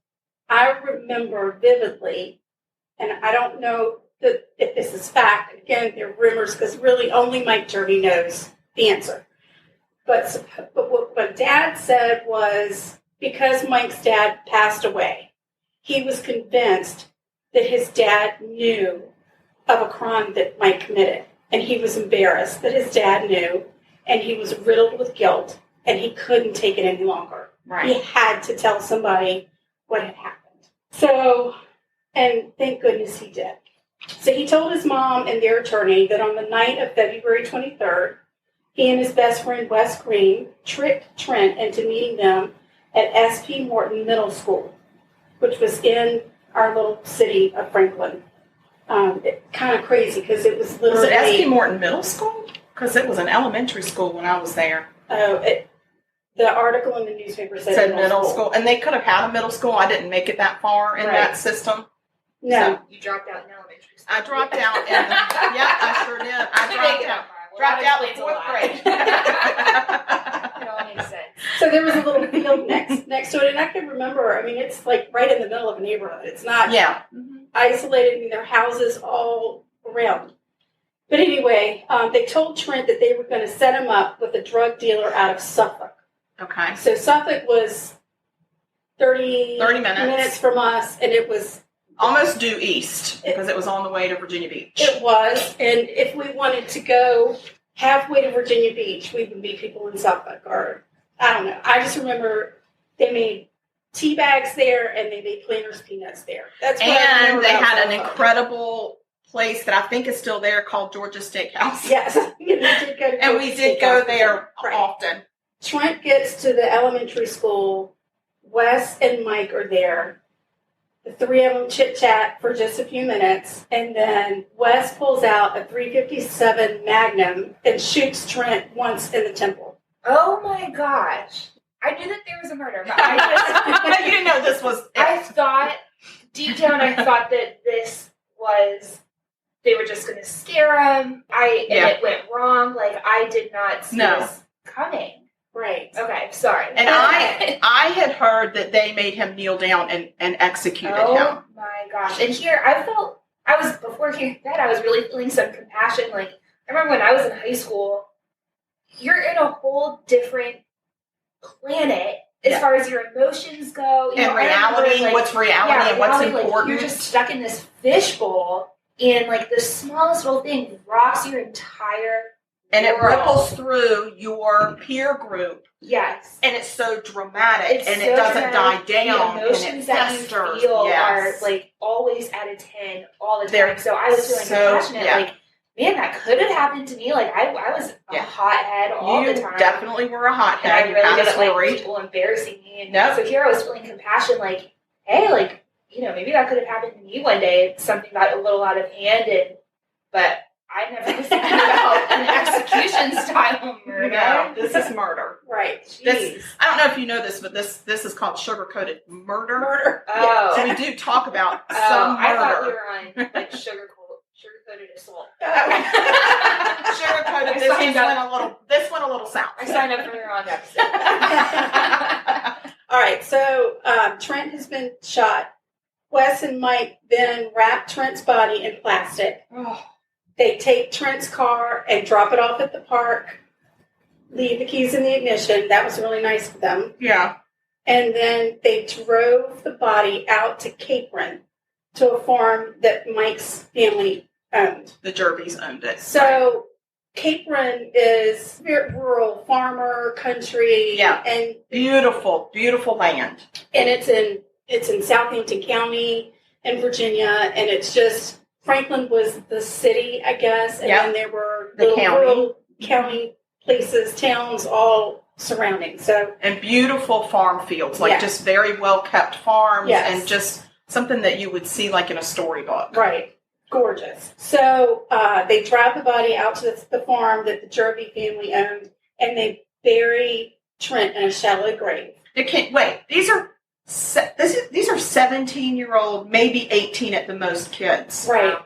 I remember vividly, and I don't know if this is fact, again, they're rumors because really only Mike Jervy knows the answer. But what Dad said was because Mike's dad passed away, he was convinced that his dad knew of a crime that Mike committed. And he was embarrassed that his dad knew, and he was riddled with guilt, and he couldn't take it any longer. Right. He had to tell somebody what had happened. So, and thank goodness he did. So he told his mom and their attorney that on the night of February 23rd, he and his best friend, Wes Green, tricked Trent into meeting them at S.P. Morton Middle School, which was in our little city of Franklin. Kind of crazy because it was literally... Was it S.P. Morton Middle School? Because it was an elementary school when I was there. The article in the newspaper said middle school. And they could have had a middle school. I didn't make it that far in that system. No. So you dropped out in elementary school. I dropped out in I sure did. I dropped out in 4th grade. It all makes sense. So there was a little field next to it, and I can remember, I mean, it's like right in the middle of a neighborhood. It's not isolated. I mean, there are houses all around. But anyway, they told Trent that they were going to set him up with a drug dealer out of Suffolk. Okay. So Suffolk was 30 minutes from us, and it was almost due east because it was on the way to Virginia Beach. It was, and if we wanted to go halfway to Virginia Beach, we would meet people in Suffolk, or I don't know. I just remember They made tea bags there, and they made Planters peanuts there. That's what I remember. And they about had an Farm. incredible place that I think is still there called Georgia Steakhouse. Yes, we did go to And we Georgia did Steakhouse go with there them. Right. often. Trent gets to the elementary school. Wes and Mike are there. The three of them chit-chat for just a few minutes, and then Wes pulls out a .357 Magnum and shoots Trent once in the temple. Oh my gosh. I knew that there was a murder, but I You didn't know this was... I thought, deep down, I thought that this was, they were just going to scare him. And it went wrong. Like, I did not see this coming. Right. Okay, sorry. And I had heard that they made him kneel down and executed him. Oh my gosh. And here, before hearing that, I was really feeling some compassion. Like, I remember when I was in high school, you're in a whole different planet as far as your emotions go. And reality, what's reality and what's important. Like, you're just stuck in this fishbowl, and like the smallest little thing rocks your entire and it world. ripples through your peer group. Yes. And it's so dramatic, and so it doesn't dramatic. die down. The emotions and it that festers. you feel are like always at a 10 all the time. So I was feeling compassionate. Like, man, that could have happened to me. Like, I was a hothead all the time. You definitely were a hothead. And I really didn't like worried. people embarrassing me. And so here I was feeling compassion, like, hey, like, maybe that could have happened to me one day. Something got a little out of hand, but I never was thinking about an execution-style murder. No, this is murder. Right. This, I don't know if you know this, but this is called sugar-coated murder. Oh. So we do talk about some murder. I thought we were on, like, sugar-coated assault. Sugar-coated. This went a little south. I signed up for the wrong episode. All right, so Trent has been shot. Wes and Mike then wrap Trent's body in plastic. Oh. They take Trent's car and drop it off at the park, leave the keys in the ignition. That was really nice of them. Yeah. And then they drove the body out to Capron, to a farm that Mike's family owned. The Jervys owned it. So Capron is very rural, farmer, country. Yeah. And beautiful, beautiful land. And it's in Southampton County in Virginia, and it's just... Franklin was the city, I guess, and then there were the rural county places, towns, all surrounding. So and beautiful farm fields, like just very well kept farms, and just something that you would see like in a storybook. Right, gorgeous. So they drive the body out to the farm that the Jervy family owned, and they bury Trent in a shallow grave. These are 17-year-old, maybe 18 at the most kids. Right.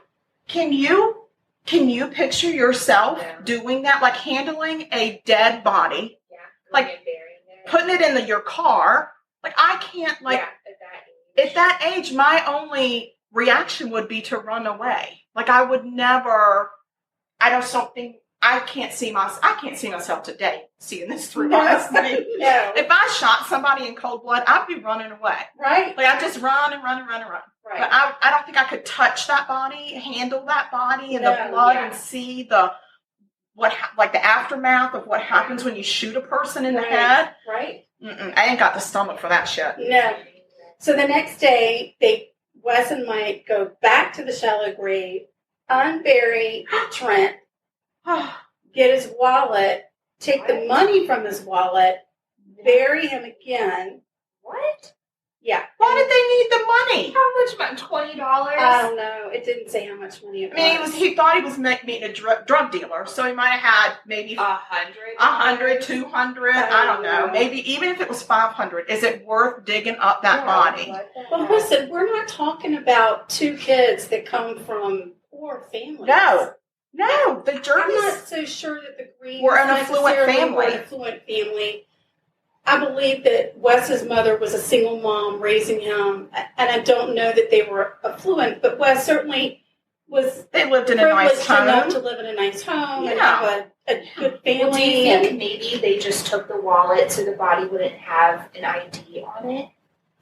Can you picture yourself doing that? Like handling a dead body, like putting it in your car. Like I can't. Like at that age, my only reaction would be to run away. Like I would never. I can't see myself today seeing this through eyes. I mean, if I shot somebody in cold blood, I'd be running away. Right. Like I just run and run and run and run. Right. But I don't think I could touch that body, handle that body and the blood and see the aftermath of what happens when you shoot a person in the head. Right. I ain't got the stomach for that shit. No. So the next day, Wes and Mike go back to the shallow grave, unbury Trent, get his wallet, take the money from his wallet, bury him again. What? Yeah. Why did they need the money? How much money? $20? I don't know. It didn't say how much money it was. I mean, he thought he was meeting a drug dealer, so he might have had maybe 100, 200. I don't know. Maybe even if it was 500, is it worth digging up that body? Well, listen, we're not talking about two kids that come from poor families. No, the Jervys. I'm not so sure that the Greens were an affluent family. I believe that Wes's mother was a single mom raising him, and I don't know that they were affluent, but Wes certainly was. They lived in a nice home. Enough to live in a nice home and have a good family. Well, do you think maybe they just took the wallet so the body wouldn't have an ID on it?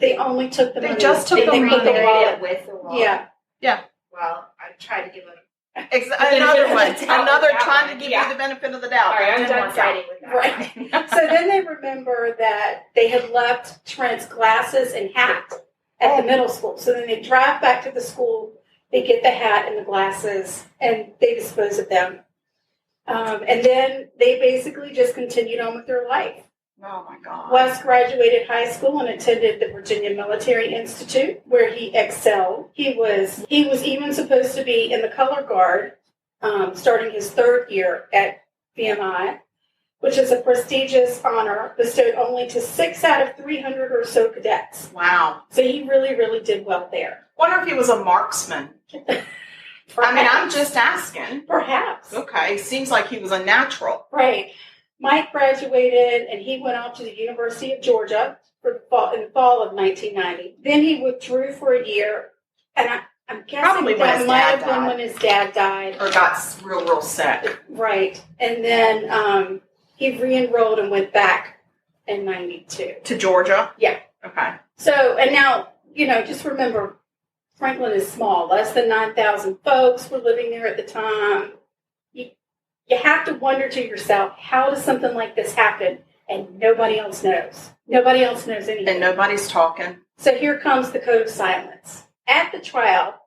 They only took the money. They just took the wallet with the wallet. with the wallet. Yeah. Well, I tried to give them. And Another one. Another trying to give you the benefit of the doubt. All right, I'm done siding with that. Right. So then they remember that they had left Trent's glasses and hat at the middle school. So then they drive back to the school, they get the hat and the glasses, and they dispose of them. And then they basically just continued on with their life. Oh, my God. Wes graduated high school and attended the Virginia Military Institute, where he excelled. He was even supposed to be in the color guard, starting his third year at VMI, which is a prestigious honor bestowed only to 6 out of 300 or so cadets. Wow. So he really, really did well there. Wonder if he was a marksman. I mean, I'm just asking. Perhaps. Okay, seems like he was a natural. Right. Mike graduated and he went off to the University of Georgia in the fall of 1990. Then he withdrew for a year, and I'm guessing Probably that might have been when his dad died. Or got real sick. Right. And then he re-enrolled and went back in 92. To Georgia? Yeah. Okay. So, and now, just remember, Franklin is small. Less than 9,000 folks were living there at the time. You have to wonder to yourself, how does something like this happen and nobody else knows? Nobody else knows anything. And nobody's talking. So here comes the code of silence. At the trial,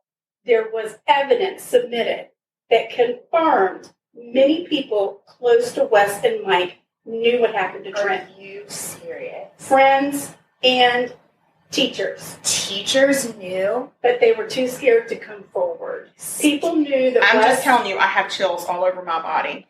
there was evidence submitted that confirmed many people close to Wes and Mike knew what happened to Trent. Are you serious? Friends and teachers. Teachers knew? But they were too scared to come forward. People knew that I'm Wes... just telling you, I have chills all over my body.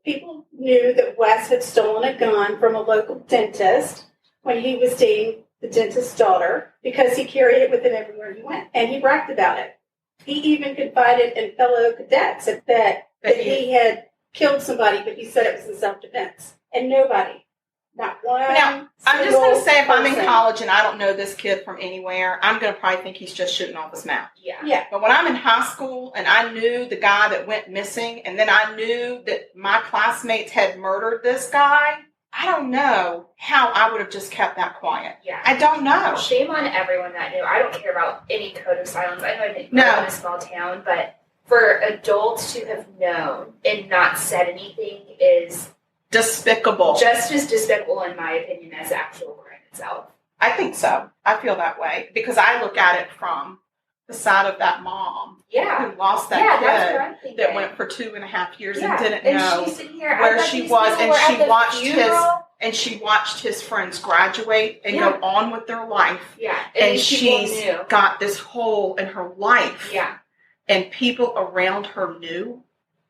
People knew that Wes had stolen a gun from a local dentist when he was dating the dentist's daughter because he carried it with him everywhere he went. And he bragged about it. He even confided in fellow cadets that he had killed somebody, but he said it was in self-defense. And nobody, not one. Now, I'm just going to say, if I'm in person. college and I don't know this kid from anywhere, I'm going to probably think he's just shooting off his mouth. Yeah. But when I'm in high school and I knew the guy that went missing, and then I knew that my classmates had murdered this guy, I don't know how I would have just kept that quiet. Yeah. I don't know. Shame on everyone that knew. I don't care about any code of silence. I know I didn't No. grow up in a small town, but for adults to have known and not said anything is Despicable. just as despicable, in my opinion, as the actual crime itself. I think so. I feel that way because I look at it from the side of that mom Yeah. who lost That's that what kid I'm thinking. that went for 2.5 years Yeah. and didn't and know she's sitting here, where I bet she these was, people and were she at the watched funeral. she watched his friends graduate and Yeah. go on with their life. Yeah. And these people she's knew. got this hole in her life. Yeah. And people around her knew.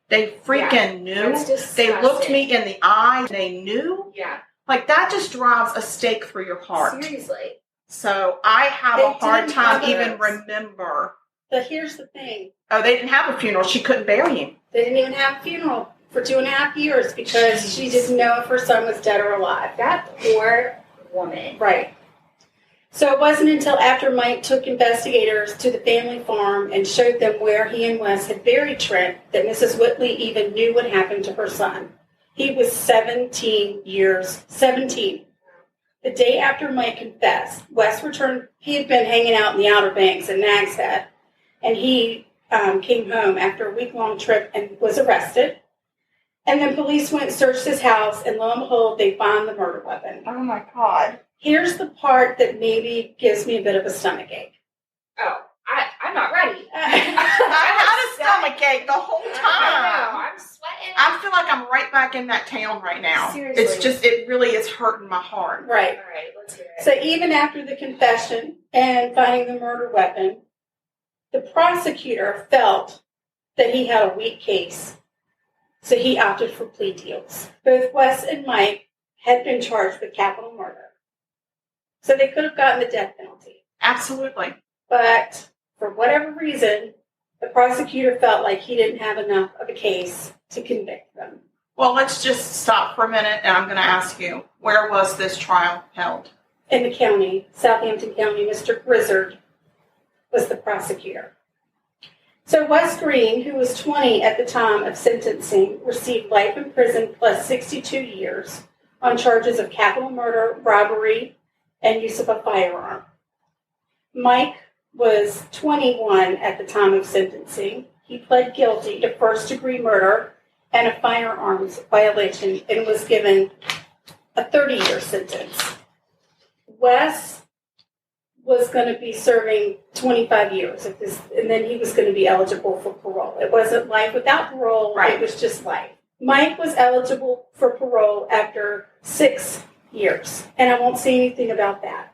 They freaking knew. That's They looked disgusting. me in the eye. They knew. Yeah. Like, that just drives a stake through your heart. Seriously. So I have They a hard didn't time have even those. remember. But here's the thing. Oh, they didn't have a funeral. She couldn't bury him. They didn't even have a funeral for 2.5 years because she didn't know if her son was dead or alive. That poor woman. Right. So it wasn't until after Mike took investigators to the family farm and showed them where he and Wes had buried Trent that Mrs. Whitley even knew what happened to her son. He was 17 years. 17. The day after Mike confessed, Wes returned. He had been hanging out in the Outer Banks in Nag's Head, and he came home after a week-long trip and was arrested. And then police went and searched his house, and lo and behold, they found the murder weapon. Oh, my God. Here's the part that maybe gives me a bit of a stomachache. Oh, I'm not ready. I had a stomach ache the whole I time. know. I'm sweating. I feel like I'm right back in that town right now. Seriously. It's just, it really is hurting my heart. Right. All right, let's hear it. So even after the confession and finding the murder weapon, the prosecutor felt that he had a weak case, so he opted for plea deals. Both Wes and Mike had been charged with capital murder, so they could have gotten the death penalty. Absolutely. But for whatever reason, the prosecutor felt like he didn't have enough of a case to convict them. Well, let's just stop for a minute, and I'm going to ask you, where was this trial held? In the county, Southampton County, Mr. Grizzard was the prosecutor. So Wes Green, who was 20 at the time of sentencing, received life in prison plus 62 years on charges of capital murder, robbery, and use of a firearm. Mike was 21 at the time of sentencing. he pled guilty to first-degree murder and a firearms violation and was given a 30-year sentence. Wes was going to be serving 25 years, and then he was going to be eligible for parole. It wasn't life without parole. Right. It was just life. Mike was eligible for parole after 6 years, and I won't say anything about that.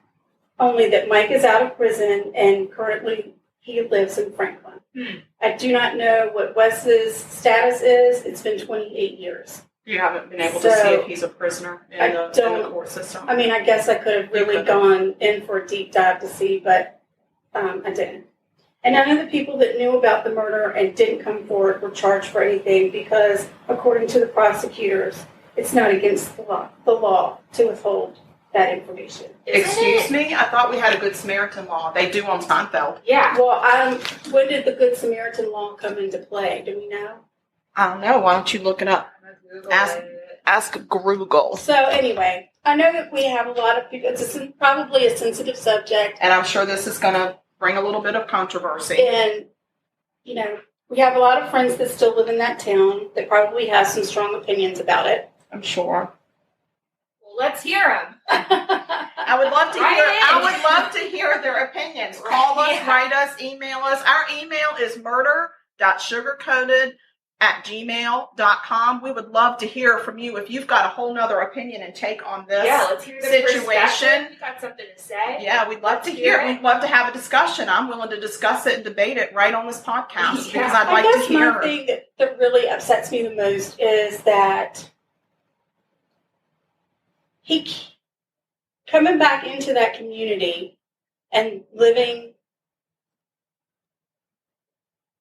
Only that Mike is out of prison, and currently he lives in Franklin. I do not know what Wes's status is. It's been 28 years. You haven't been able to see if he's a prisoner in the court system. I mean, I guess I could have really gone in for a deep dive to see, but I didn't. And none of the people that knew about the murder and didn't come forward were charged for anything because, according to the prosecutors, it's not against the law to withhold that information. Excuse me? I thought we had a Good Samaritan law. They do on Seinfeld. Yeah. Well, when did the Good Samaritan law come into play? Do we know? I don't know. Why don't you look it up? Ask Google. So anyway, I know that we have a lot of people. It's probably a sensitive subject. And I'm sure this is going to bring a little bit of controversy. And, you know, we have a lot of friends that still live in that town that probably have some strong opinions about it. I'm sure. Well, let's hear them. I would love to hear. I would love to hear their opinions. Call us, write us, email us. Our email is murder.sugarcoated@gmail.com. We would love to hear from you if you've got a whole nother opinion and take on this let's hear the situation. You got something to say? Yeah, we'd love to hear it. We'd love to have a discussion. I'm willing to discuss it and debate it right on this podcast because I'd like to hear. I guess my thing that really upsets me the most is that he coming back into that community and living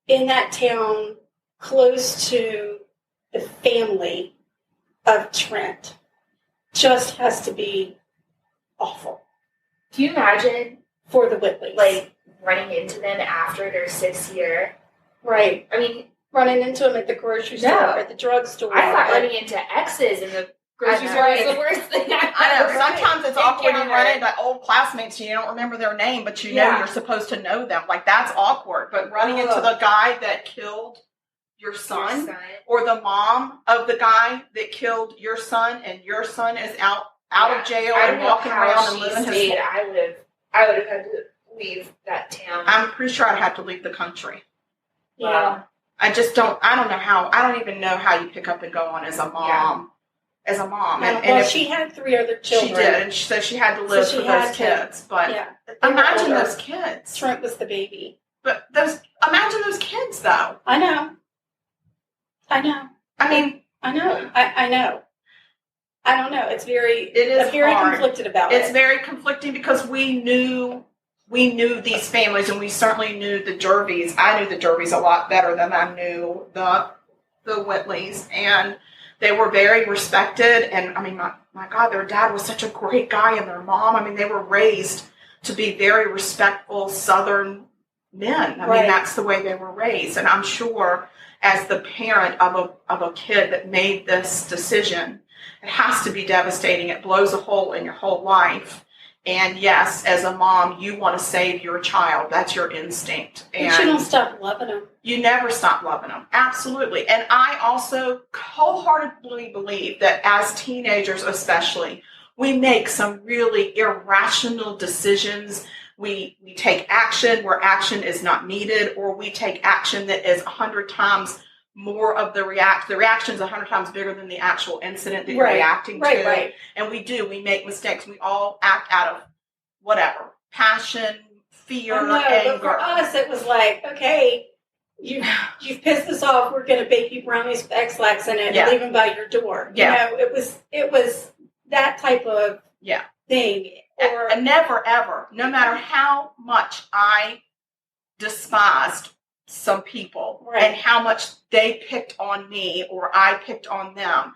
in that town close to the family of Trent just has to be awful. Can you imagine for the Whitleys? like running into them after their 6th year? Right. I mean, running into them at the grocery store, at the drugstore. I thought running into exes in the grocery store is the worst thing I know. Sometimes it's awkward when you run into old classmates and you don't remember their name, but you know you're supposed to know them. Like, that's awkward. But running into the guy that killed your son, or the mom of the guy that killed your son, and your son is out of jail and walking around and living his life. I would have had to leave that town. I'm pretty sure I'd have to leave the country. Yeah. Wow. I don't know how. I don't even know how you pick up and go on as a mom. Yeah. As a mom. And she had 3 other children. She did, and so she had to live with those kids. But imagine those kids. Trent was the baby. But imagine those kids, though. I know. I mean, I know. I know. I don't know. I'm very hard. conflicted about it. It's very conflicting because we knew these families, and we certainly knew the Jervys. I knew the Jervys a lot better than I knew the Whitleys, and they were very respected. And I mean, my God, their dad was such a great guy, and their mom. I mean, they were raised to be very respectful Southern men. I mean, that's the way they were raised, and I'm sure, as the parent of a kid that made this decision, it has to be devastating. It blows a hole in your whole life. And yes, as a mom, you want to save your child. That's your instinct. And you don't stop loving them. You never stop loving them. Absolutely. And I also wholeheartedly believe that as teenagers especially, we make some really irrational decisions. We take action where action is not needed, or we take action that is 100 times more of the reaction is 100 times bigger than the actual incident that you're reacting to. Right. And we make mistakes. We all act out of whatever, passion, fear, anger. But for us, it was like, okay, you've pissed us off. We're going to bake you brownies with X-Lax in it and leave them by your door. Yeah. You know, it was that type of thing. Or and never, ever, no matter how much I despised some people and how much they picked on me or I picked on them,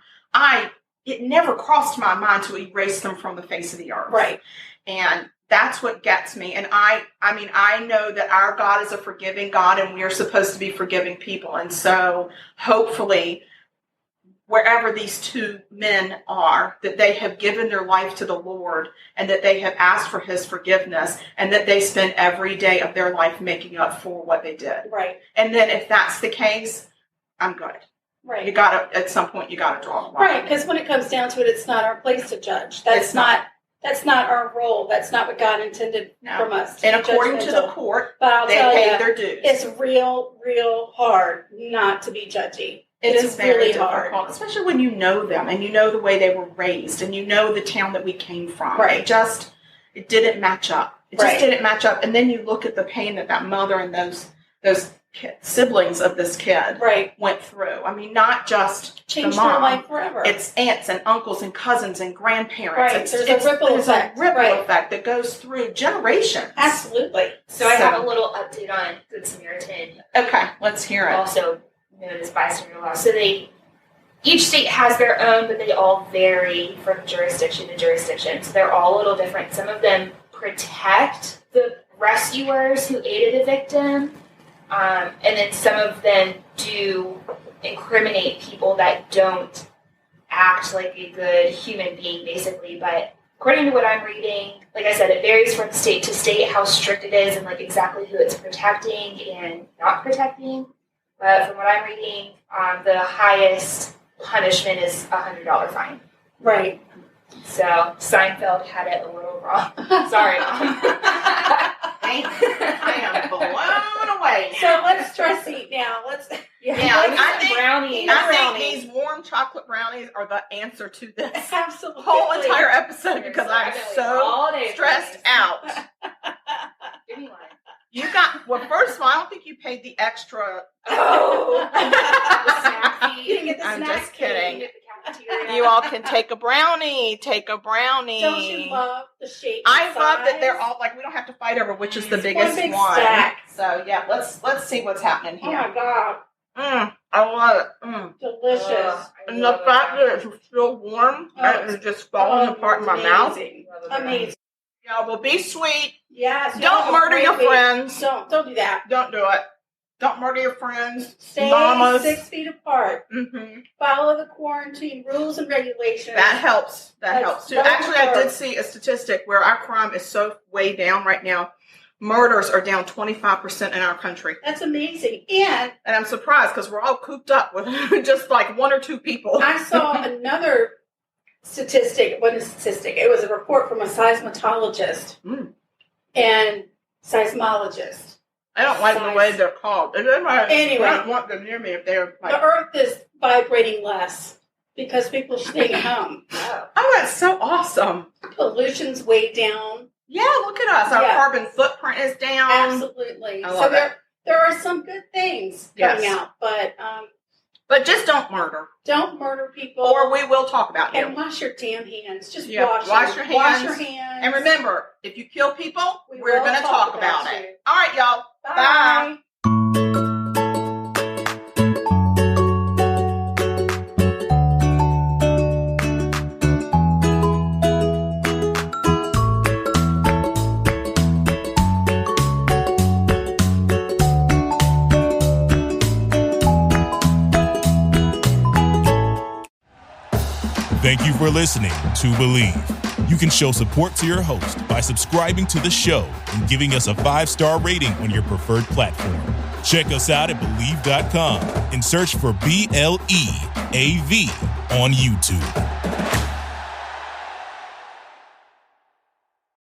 it never crossed my mind to erase them from the face of the earth. Right. And that's what gets me. And I mean, I know that our God is a forgiving God, and we are supposed to be forgiving people. And so hopefully wherever these two men are, that they have given their life to the Lord and that they have asked for his forgiveness and that they spend every day of their life making up for what they did. Right. And then if that's the case, I'm good. Right. You got to, at some point, you got to draw the line. Right, because when it comes down to it, it's not our place to judge. That's not our role. That's not what God intended from us. And according to the court, but they pay their dues. It's real hard not to be judgy. It is very really difficult, hard. especially when you know them and you know the way they were raised and you know the town that we came from. Right. It didn't match up. It just didn't match up. And then you look at the pain that mother and those siblings of this kid went through. I mean, not just changed the mom. Their life forever. It's aunts and uncles and cousins and grandparents. Right. There's a ripple effect that goes through generations. Absolutely. So I have a little update on Good Samaritan. Okay, let's hear it. Also known as bystander law. So each state has their own, but they all vary from jurisdiction to jurisdiction. So they're all a little different. Some of them protect the rescuers who aided a victim. And then some of them do incriminate people that don't act like a good human being, basically. But according to what I'm reading, like I said, it varies from state to state how strict it is and like exactly who it's protecting and not protecting. But from what I'm reading, the highest punishment is a $100 fine. Right. So Seinfeld had it a little wrong. Sorry, Mom. I am blown away now. So let's stress eat now. I think these warm chocolate brownies are the answer to this whole entire episode because I'm so stressed out. Give me one. First of all, I don't think you paid the extra. Oh. You didn't get the I'm snack just kidding. You get the cafeteria. You all can take a brownie. Take a brownie. Don't you love the shape? I love that they're all like we don't have to fight over which is the biggest one. Stack. So yeah, let's see what's happening here. Oh my God. I love it. Delicious. And the fact that it's still warm and it's just falling apart in my mouth. Amazing. Yeah, well, be sweet. Yes. Don't murder your friends. Don't do that. Don't do it. Don't murder your friends. Stay mamas. 6 feet apart. Mm-hmm. Follow the quarantine rules and regulations. That helps. That helps too. Actually, I did see a statistic where our crime is so way down right now. Murders are down 25% in our country. That's amazing. And I'm surprised because we're all cooped up with just like one or two people. I saw another statistic. It wasn't a statistic. It was a report from a seismologist and seismologist. I don't like the way they're called. Anyway, I don't want them near me if they're like... The earth is vibrating less because people are staying at home. Oh, that's so awesome. Pollution's way down. Yeah, look at us. Our carbon footprint is down. Absolutely. I love it. There are some good things coming out, but just don't murder. Don't murder people. Or we will talk about you. And wash your damn hands. Just wash your hands. Wash your hands. And remember, if you kill people, we're going to talk about it. You. All right, y'all. Bye. Thank you for listening to Believe. You can show support to your host by subscribing to the show and giving us a 5-star rating on your preferred platform. Check us out at Believe.com and search for BLEAV on YouTube.